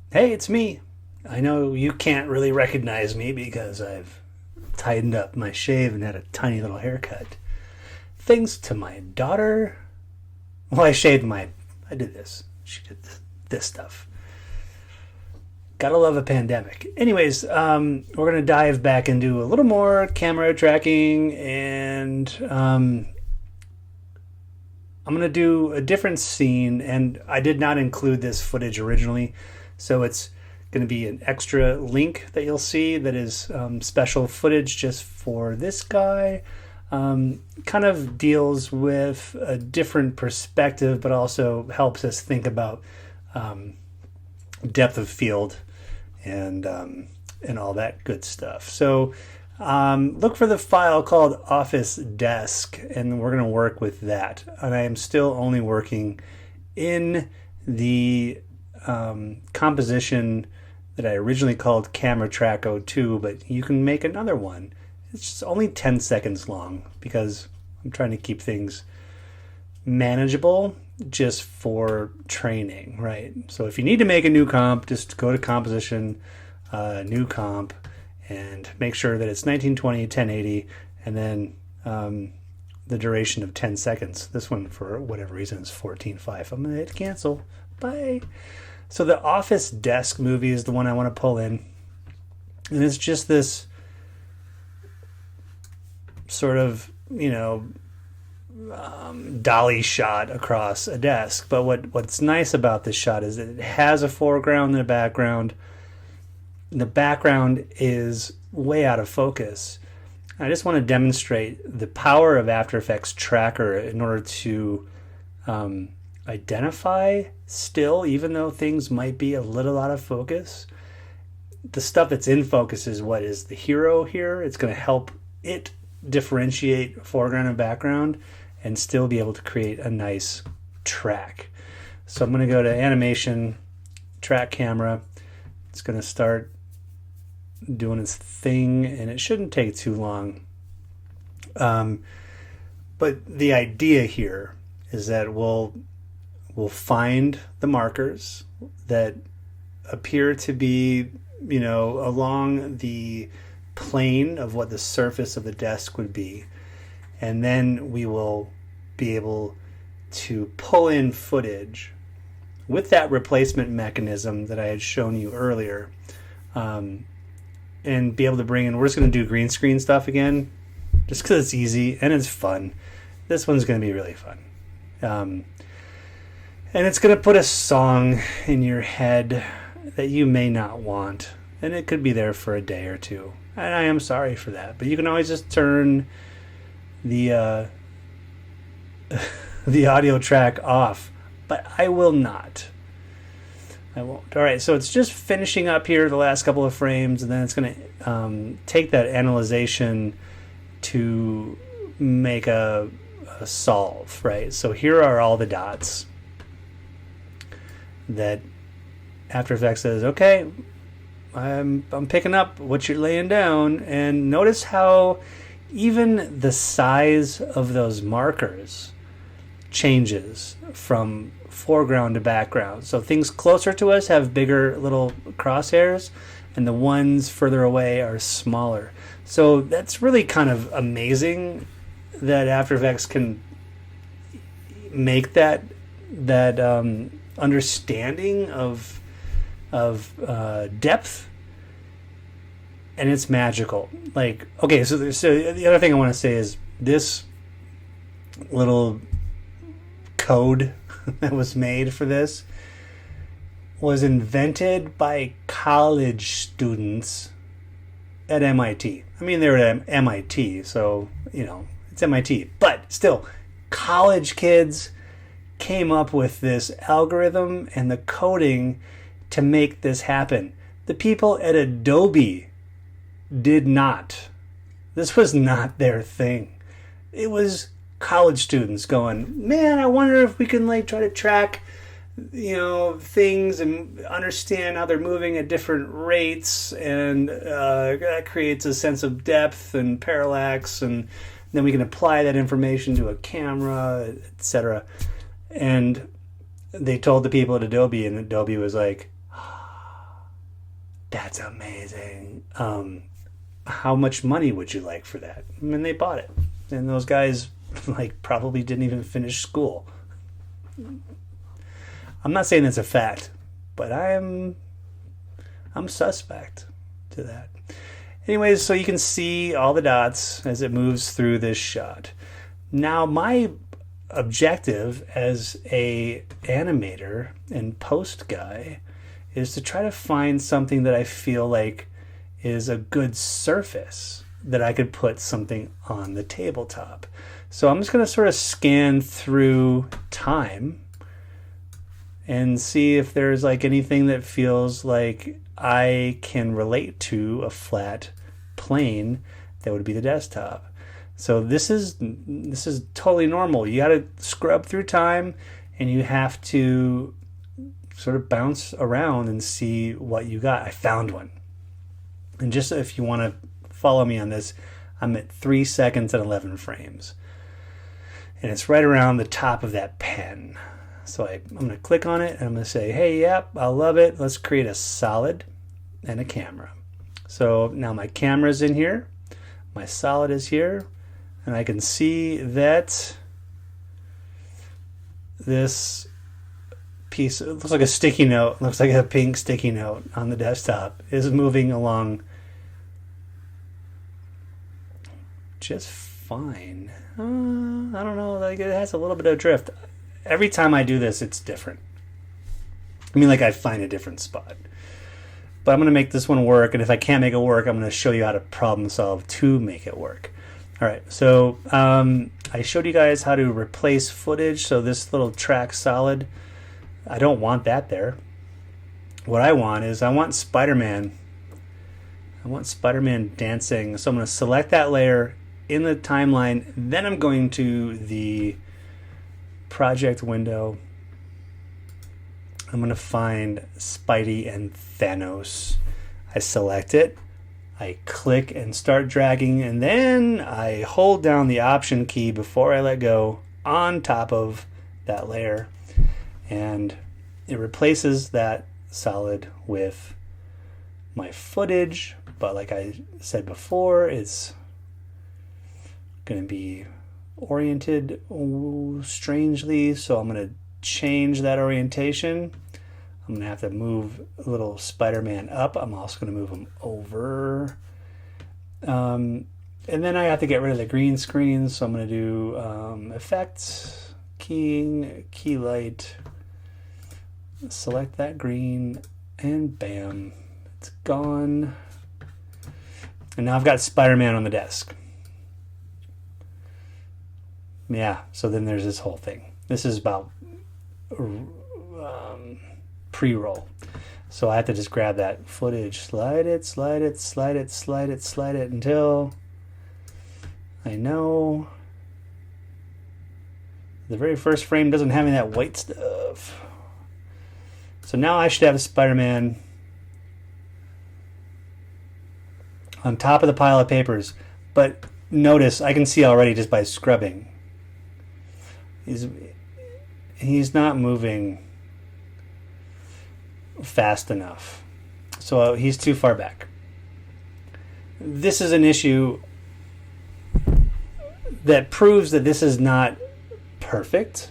Hey, it's me. I know you can't really recognize me because I've tightened up my shave and had a tiny little haircut. Thanks to my daughter. Well, I did this. She did this stuff. Gotta love a pandemic. Anyways, we're gonna dive back into a little more camera tracking, and I'm gonna do a different scene. And I did not include this footage originally, so it's going to be an extra link that you'll see that is special footage just for this guy. Kind of deals with a different perspective, but also helps us think about depth of field and all that good stuff. So look for the file called Office Desk, and we're going to work with that. And I am still only working in the composition that I originally called Camera Track 02, but you can make another one. It's just only 10 seconds long because I'm trying to keep things manageable just for training, right? So if you need to make a new comp, just go to composition, new comp, and make sure that it's 1920, 1080, and then the duration of 10 seconds. This one, for whatever reason, is 14.5. I'm going to hit cancel. Bye. So the Office Desk movie is the one I want to pull in. And it's just this sort of, dolly shot across a desk. But what's nice about this shot is that it has a foreground and a background. The background is way out of focus. I just want to demonstrate the power of After Effects Tracker in order to identify still, even though things might be a little out of focus. The stuff that's in focus is what is the hero here. It's going to help it differentiate foreground and background and still be able to create a nice track. So I'm going to go to animation, track camera. It's going to start doing its thing, and it shouldn't take too long. But the idea here is that we'll find the markers that appear to be, along the plane of what the surface of the desk would be. And then we will be able to pull in footage with that replacement mechanism that I had shown you earlier, and be able to bring in, we're just going to do green screen stuff again, just because it's easy and it's fun. This one's going to be really fun. And it's going to put a song in your head that you may not want. And it could be there for a day or two. And I am sorry for that. But you can always just turn the the audio track off. But I will not. I won't. All right, so it's just finishing up here the last couple of frames. And then it's going to take that analyzation to make a solve, right? So here are all the dots that After Effects says, okay, I'm picking up what you're laying down. And notice how even the size of those markers changes from foreground to background. So things closer to us have bigger little crosshairs, and the ones further away are smaller. So that's really kind of amazing that After Effects can make that understanding of depth, and it's magical. Like, okay, so the other thing I want to say is this little code that was made for this was invented by college students at MIT. I mean, they were at MIT, so it's MIT, but still, college kids came up with this algorithm and the coding to make this happen. The people at Adobe did not. This was not their thing. It was college students going, man, I wonder if we can try to track things and understand how they're moving at different rates, and that creates a sense of depth and parallax, and then we can apply that information to a camera, etc. And they told the people at Adobe, and Adobe was like, that's amazing. How much money would you like for that? And they bought it. And those guys like probably didn't even finish school. I'm not saying that's a fact, but I'm suspect to that. Anyways, so you can see all the dots as it moves through this shot. Now, my objective as a animator and post guy is to try to find something that I feel like is a good surface that I could put something on the tabletop. So I'm just going to sort of scan through time and see if there's like anything that feels like I can relate to a flat plane that would be the desktop. So this is totally normal. You got to scrub through time and you have to sort of bounce around and see what you got. I found one. And just if you want to follow me on this, I'm at 3 seconds and 11 frames. And it's right around the top of that pen. So I'm going to click on it and I'm going to say, hey, yep, I love it. Let's create a solid and a camera. So now my camera's in here. My solid is here. And I can see that this piece, it looks like a sticky note, looks like a pink sticky note on the desktop, is moving along just fine. I don't know, like it has a little bit of drift. Every time I do this, it's different. I mean, like I find a different spot. But I'm going to make this one work, and if I can't make it work, I'm going to show you how to problem solve to make it work. All right, so I showed you guys how to replace footage. So this little track solid, I don't want that there. What I want is I want Spider-Man. I want Spider-Man dancing. So I'm going to select that layer in the timeline. Then I'm going to the project window. I'm going to find Spidey and Thanos. I select it. I click and start dragging, and then I hold down the Option key before I let go on top of that layer, and it replaces that solid with my footage. But like I said before, it's going to be oriented strangely, so I'm going to change that orientation. I'm going to have to move a little Spider-Man up. I'm also going to move him over. And then I have to get rid of the green screen. So I'm going to do Effects, Keying, Key Light. Select that green, and bam, it's gone. And now I've got Spider-Man on the desk. Yeah, so then there's this whole thing. This is about pre-roll. So I have to just grab that footage, slide it, slide it, slide it, slide it, slide it until I know the very first frame doesn't have any of that white stuff. So now I should have a Spider-Man on top of the pile of papers. But notice, I can see already just by scrubbing, he's not moving fast enough. So he's too far back. This is an issue that proves that this is not perfect.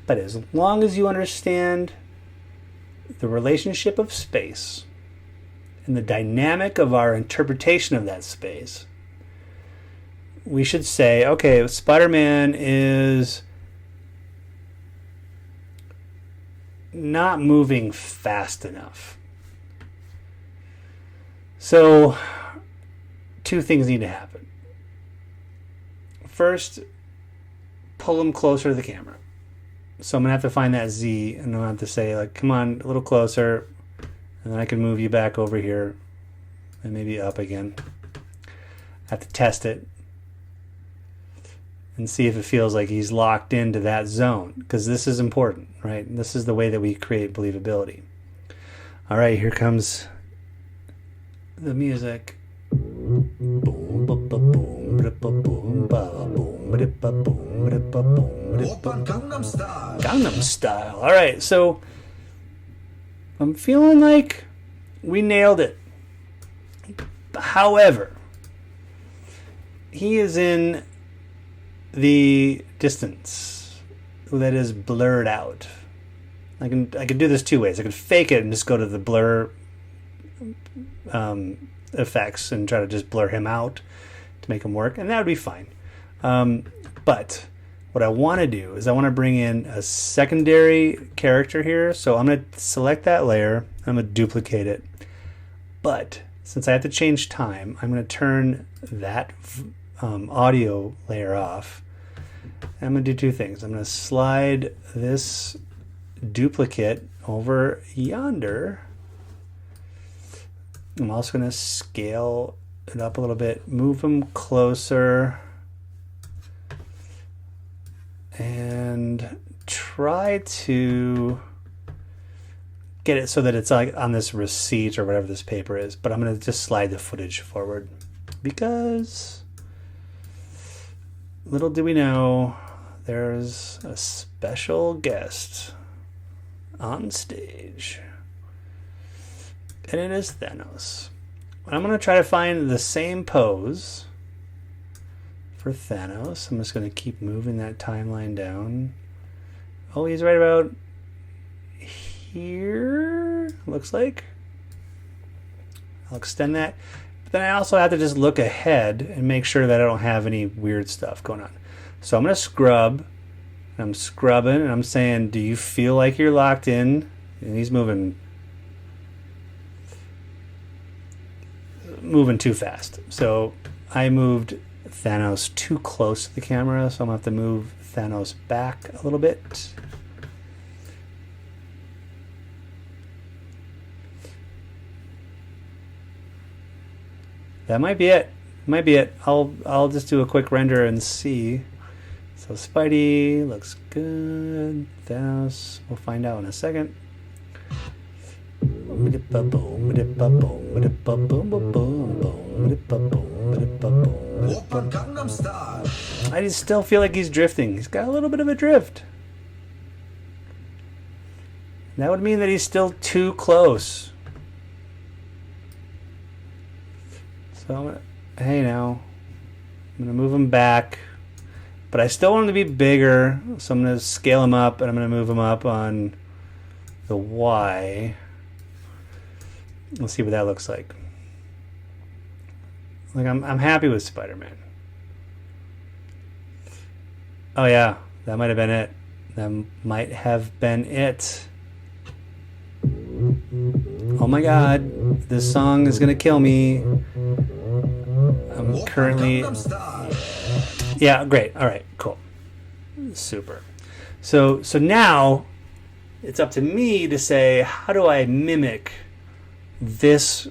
But as long as you understand the relationship of space and the dynamic of our interpretation of that space, we should say, okay, Spider-Man is not moving fast enough. So, two things need to happen. First, pull him closer to the camera. So I'm going to have to find that Z, and I'm going to have to say, like, come on, a little closer, and then I can move you back over here, and maybe up again. I have to test it and see if it feels like he's locked into that zone, because this is important, right? This is the way that we create believability. All right, here comes the music. Gangnam Style. All right, so I'm feeling like We nailed it. However, he is in the distance that is blurred out. I can do this two ways. I can fake it and just go to the blur effects and try to just blur him out to make him work, and that would be fine. But what I want to do is I want to bring in a secondary character here. So I'm going to select that layer. I'm going to duplicate it. But since I have to change time, I'm going to turn that audio layer off. And I'm going to do two things. I'm going to slide this duplicate over yonder. I'm also going to scale it up a little bit, move him closer, and try to get it so that it's like on this receipt or whatever this paper is. But I'm going to just slide the footage forward because little do we know there's a special guest on stage, and it is Thanos. I'm going to try to find the same pose for Thanos. I'm just going to keep moving that timeline down. Oh, he's right about here, looks like. I'll extend that. But then I also have to just look ahead and make sure that I don't have any weird stuff going on. So I'm going to scrub. I'm scrubbing and I'm saying, do you feel like you're locked in? And he's moving too fast. So I moved Thanos too close to the camera, so I'm going to have to move Thanos back a little bit. That might be it. Might be it. I'll just do a quick render and see. So Spidey looks good. Thanos, we'll find out in a second. I just still feel like he's drifting. He's got a little bit of a drift. That would mean that he's still too close. So, hey now, I'm going to move him back. But I still want him to be bigger, so I'm going to scale him up, and I'm going to move him up on the Y. Let's see what that looks like. Like I'm happy with Spider-Man. Oh yeah, that might have been it. That might have been it. Oh my God, this song is gonna kill me. I'm currently. Yeah, great. All right, cool, super. So now it's up to me to say, how do I mimic this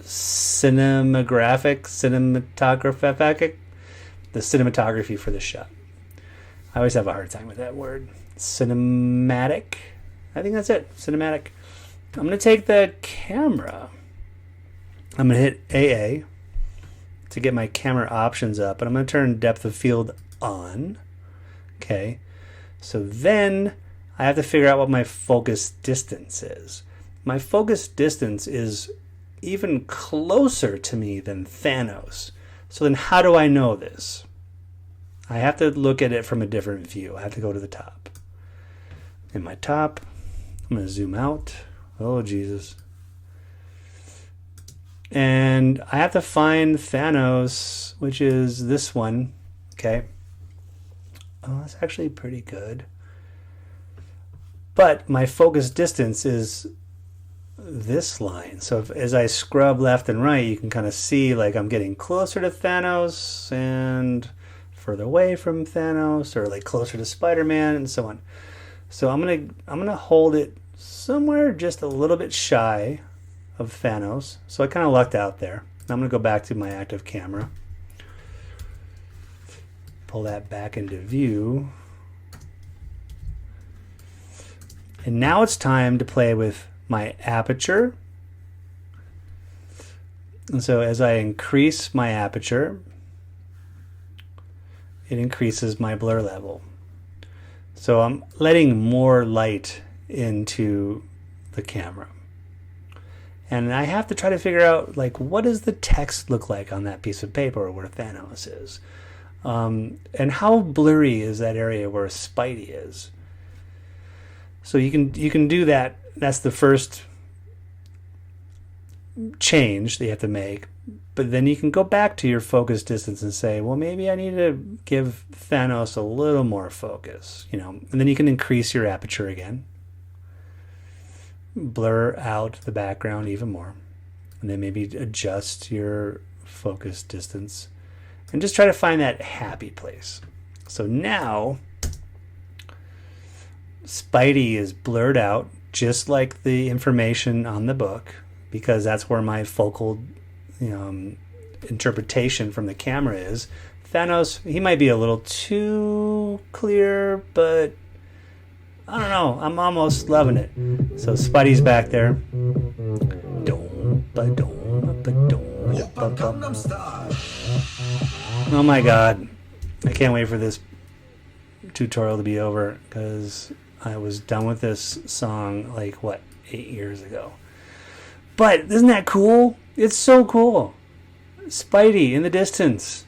cinematography for the shot. I always have a hard time with that word. Cinematic. I think that's it. Cinematic. I'm going to take the camera. I'm going to hit AA to get my camera options up, and I'm going to turn depth of field on. Okay. So then I have to figure out what my focus distance is. My focus distance is even closer to me than Thanos. So then how do I know this? I have to look at it from a different view. I have to go to the top. In my top, I'm going to zoom out. Oh, Jesus. And I have to find Thanos, which is this one. Okay. Oh, that's actually pretty good. But my focus distance is this line. So as I scrub left and right, you can kind of see like I'm getting closer to Thanos and further away from Thanos, or like closer to Spider-Man and so on. So I'm gonna hold it somewhere just a little bit shy of Thanos. So I kind of lucked out there. I'm gonna go back to my active camera. Pull that back into view. And now it's time to play with my aperture. And so as I increase my aperture, it increases my blur level. So I'm letting more light into the camera. And I have to try to figure out, like, what does the text look like on that piece of paper where Thanos is? And how blurry is that area where Spidey is? So you can do that. That's the first change that you have to make. But then you can go back to your focus distance and say, well, maybe I need to give Thanos a little more focus, and then you can increase your aperture again, blur out the background even more, and then maybe adjust your focus distance and just try to find that happy place. So now Spidey is blurred out just like the information on the book, because that's where my focal interpretation from the camera is. Thanos, he might be a little too clear, but I don't know. I'm almost loving it. So Spidey's back there. Oh my god. I can't wait for this tutorial to be over, because I was done with this song 8 years ago. But isn't that cool? It's so cool. Spidey in the distance.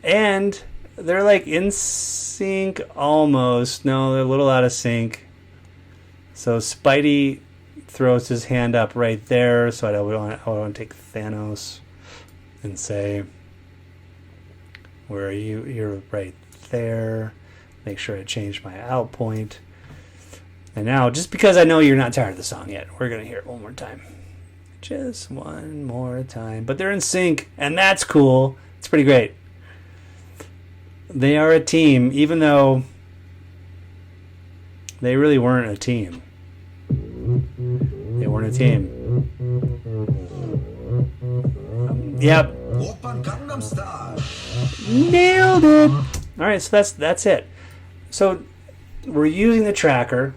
And they're in sync almost. No, they're a little out of sync. So Spidey throws his hand up right there. So I want to take Thanos and say, where are you? You're right there. Make sure I change my out point. And now, just because I know you're not tired of the song yet, we're going to hear it one more time. Just one more time. But they're in sync, and that's cool. It's pretty great. They are a team, even though they really weren't a team. They weren't a team. Yep. Nailed it. All right, so that's it. So we're using the tracker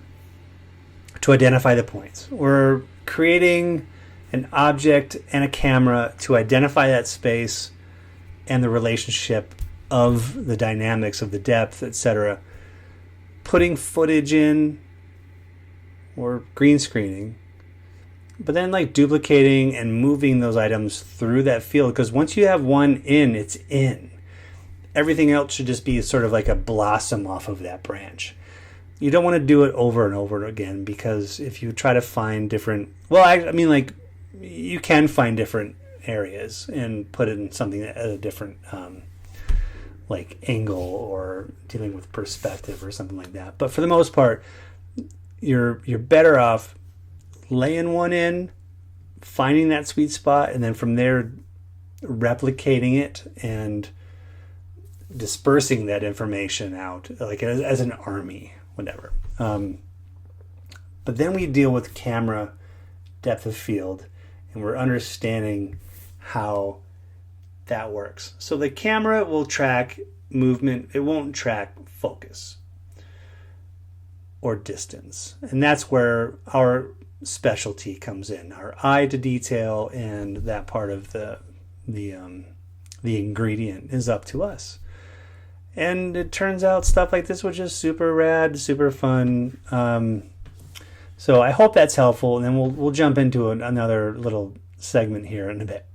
to identify the points. We're creating an object and a camera to identify that space and the relationship of the dynamics of the depth, etc. Putting footage in, or green screening, but then duplicating and moving those items through that field, because once you have one in, it's in. Everything else should just be sort of like a blossom off of that branch. You don't want to do it over and over again, because if you try to find different, you can find different areas and put it in something at a different angle, or dealing with perspective or something like that. But for the most part, you're better off laying one in, finding that sweet spot, and then from there replicating it and dispersing that information out as an army, whatever. But then we deal with camera depth of field, and we're understanding how that works. So the camera will track movement. It won't track focus or distance. And that's where our specialty comes in. Our eye to detail, and that part of the ingredient is up to us. And it turns out stuff like this was just super rad, super fun. So I hope that's helpful, and then we'll jump into another little segment here in a bit.